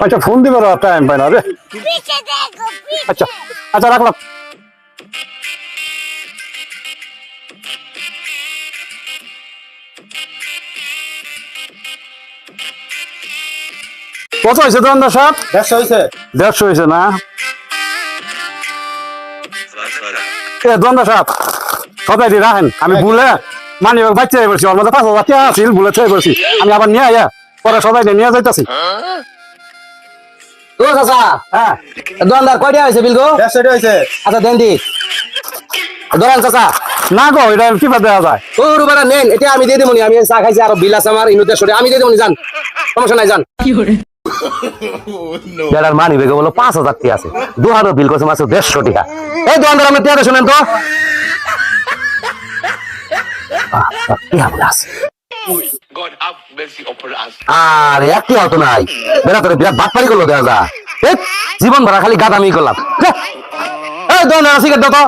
আচ্ছা ফোন দিবে টাইম পাই না রে। আচ্ছা আচ্ছা রাখলাম। কত হয়েছে দোকানদার সাহেব? 150 হয়েছে। 150 হয়েছে না? দোকানদার সাহেব সবাই দিয়ে রাখেন, আমি ভুলে মানি বাচ্চা বলছি ওর মধ্যে 5,000 টাকা আছিল, ভুলে থেকে বলছি আমি আবার নিয়ে আয়া পরে সবাই নিয়ে যাইতাছি। ও চাচা, হ্যাঁ দোকানদার কয়টা হয়েছে বিল গো? 150 হয়েছে। আচ্ছা দেন দি ধরেন চাচা। না গো, এটা কিভাবে দেওয়া যায়? ও রুবারা নেন, এটা আমি দিয়ে দেবো। আমি চা খাইছি, আরো বিল আছে আমার ইনুতে সরে, আমি দিয়ে দেবো। যান, সমস্যা নাই, যান। বেড়ার মানি বেগে বলো 5,000 টাকা আছে, দুহারও বিল করছে মাত্র 150 টাকা। এই দোকানদার আমি টাকা শুনেন তো। আর একটি হতো নাই, বেড়া তোর বিরাট বাটপারি করলো দেখা যা। জীবন ভরা খালি গাদামি করলাম। এই দোকানদার সিগারেট দাও তো।